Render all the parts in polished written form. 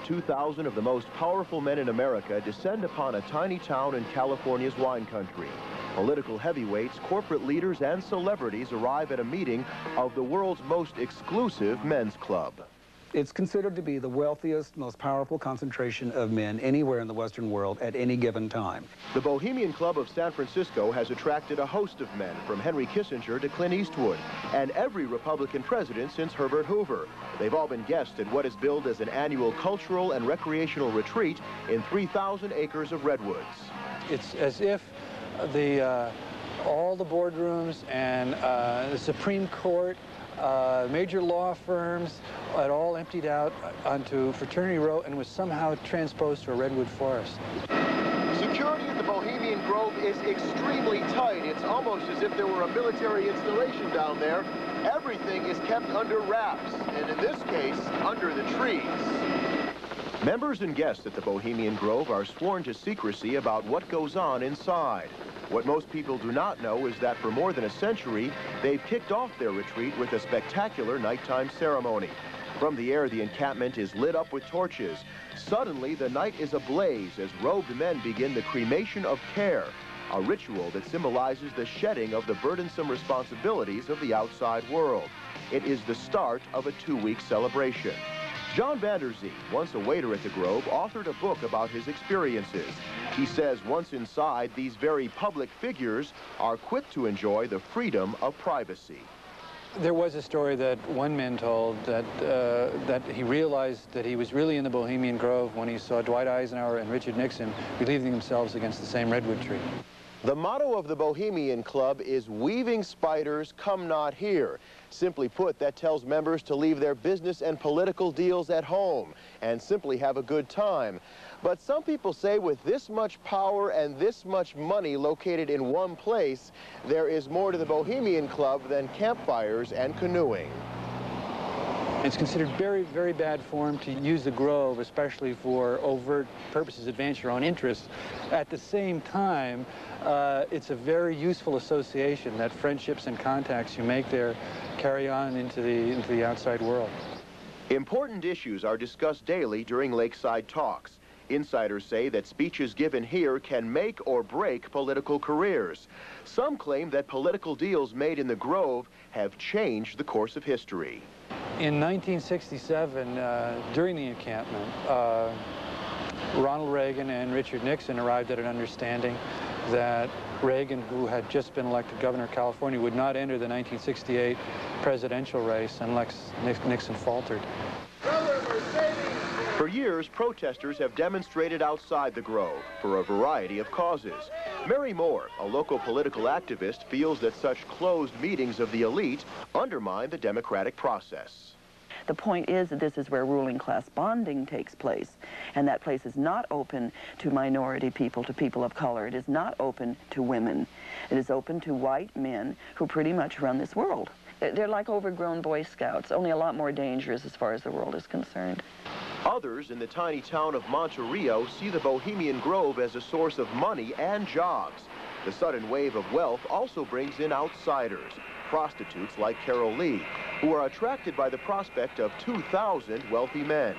2,000 of the most powerful men in America descend upon a tiny town in California's wine country. Political heavyweights, corporate leaders, and celebrities arrive at a meeting of the world's most exclusive men's club. It's considered to be the wealthiest, most powerful concentration of men anywhere in the Western world at any given time. The Bohemian Club of San Francisco has attracted a host of men, from Henry Kissinger to Clint Eastwood, and every Republican president since Herbert Hoover. They've all been guests at what is billed as an annual cultural and recreational retreat in 3,000 acres of redwoods. It's as if all the boardrooms and the Supreme Court, major law firms, had all emptied out onto Fraternity Row and was somehow transposed to a redwood forest. Security at the Bohemian Grove is extremely tight. It's almost as if there were a military installation down there. Everything is kept under wraps, and in this case, under the trees. Members and guests at the Bohemian Grove are sworn to secrecy about what goes on inside. What most people do not know is that for more than a century, they've kicked off their retreat with a spectacular nighttime ceremony. From the air, the encampment is lit up with torches. Suddenly, the night is ablaze as robed men begin the cremation of care, a ritual that symbolizes the shedding of the burdensome responsibilities of the outside world. It is the start of a 2-week celebration. John Vanderzee, once a waiter at the Grove, authored a book about his experiences. He says once inside, these very public figures are quick to enjoy the freedom of privacy. There was a story that one man told that he realized that he was really in the Bohemian Grove when he saw Dwight Eisenhower and Richard Nixon relieving themselves against the same redwood tree. The motto of the Bohemian Club is "Weaving spiders, come not here." Simply put, that tells members to leave their business and political deals at home and simply have a good time. But some people say with this much power and this much money located in one place, there is more to the Bohemian Club than campfires and canoeing. It's considered very, very bad form to use the Grove, especially for overt purposes, advance your own interests. At the same time, it's a very useful association that friendships and contacts you make there carry on into the outside world. Important issues are discussed daily during lakeside talks. Insiders say that speeches given here can make or break political careers. Some claim that political deals made in the Grove have changed the course of history. In 1967, during the encampment, Ronald Reagan and Richard Nixon arrived at an understanding that Reagan, who had just been elected governor of California, would not enter the 1968 presidential race unless Nixon faltered. For years, protesters have demonstrated outside the Grove for a variety of causes. Mary Moore, a local political activist, feels that such closed meetings of the elite undermine the democratic process. The point is that this is where ruling class bonding takes place, and that place is not open to minority people, to people of color. It is not open to women. It is open to white men who pretty much run this world. They're like overgrown Boy Scouts, only a lot more dangerous as far as the world is concerned. Others in the tiny town of Monterey see the Bohemian Grove as a source of money and jobs. The sudden wave of wealth also brings in outsiders, prostitutes like Carol Lee, who are attracted by the prospect of 2,000 wealthy men.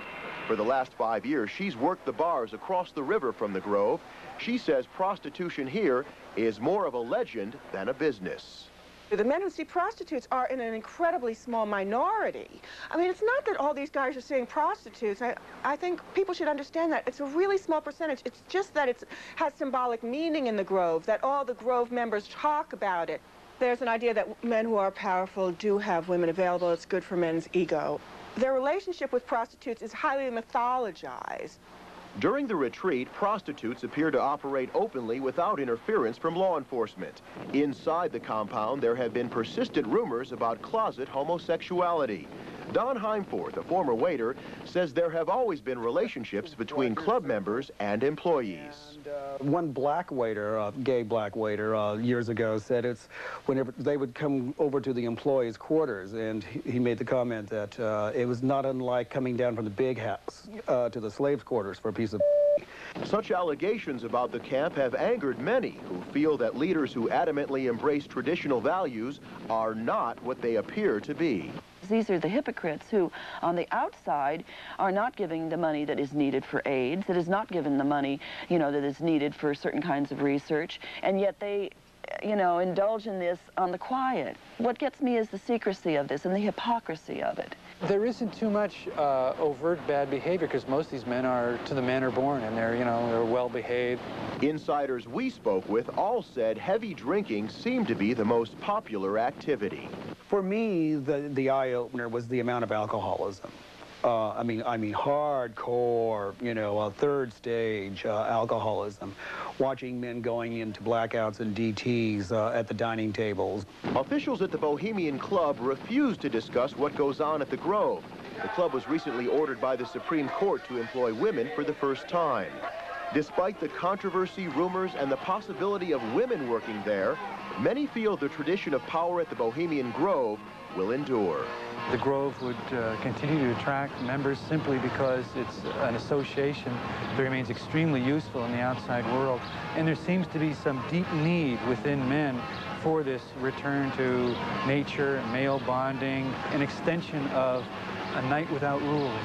For the last 5 years, she's worked the bars across the river from the Grove. She says prostitution here is more of a legend than a business. The men who see prostitutes are in an incredibly small minority. I mean, it's not that all these guys are seeing prostitutes. I think people should understand that. It's a really small percentage. It's just that it has symbolic meaning in the Grove, that all the Grove members talk about it. There's an idea that men who are powerful do have women available. It's good for men's ego. Their relationship with prostitutes is highly mythologized. During the retreat, prostitutes appear to operate openly without interference from law enforcement. Inside the compound, there have been persistent rumors about closet homosexuality. Don Heimforth, a former waiter, says there have always been relationships between club members and employees. And, one black waiter, a gay black waiter, years ago said it's whenever they would come over to the employees' quarters, and he made the comment that it was not unlike coming down from the big house to the slaves' quarters for a piece of. Such allegations about the camp have angered many who feel that leaders who adamantly embrace traditional values are not what they appear to be. These are the hypocrites who, on the outside, are not giving the money that is needed for AIDS, that is not given the money, you know, that is needed for certain kinds of research, and yet they, you know, indulge in this on the quiet. What gets me is the secrecy of this and the hypocrisy of it. There isn't too much overt bad behavior because most of these men are to the manner born, and they're, you know, they're well behaved. Insiders we spoke with all said heavy drinking seemed to be the most popular activity. For me, the eye-opener was the amount of alcoholism. I mean, hardcore, you know, third stage alcoholism. Watching men going into blackouts and DTs at the dining tables. Officials at the Bohemian Club refused to discuss what goes on at the Grove. The club was recently ordered by the Supreme Court to employ women for the first time. Despite the controversy, rumors, and the possibility of women working there, many feel the tradition of power at the Bohemian Grove will endure. The Grove would continue to attract members simply because it's an association that remains extremely useful in the outside world. And there seems to be some deep need within men for this return to nature, male bonding, an extension of a night without rules.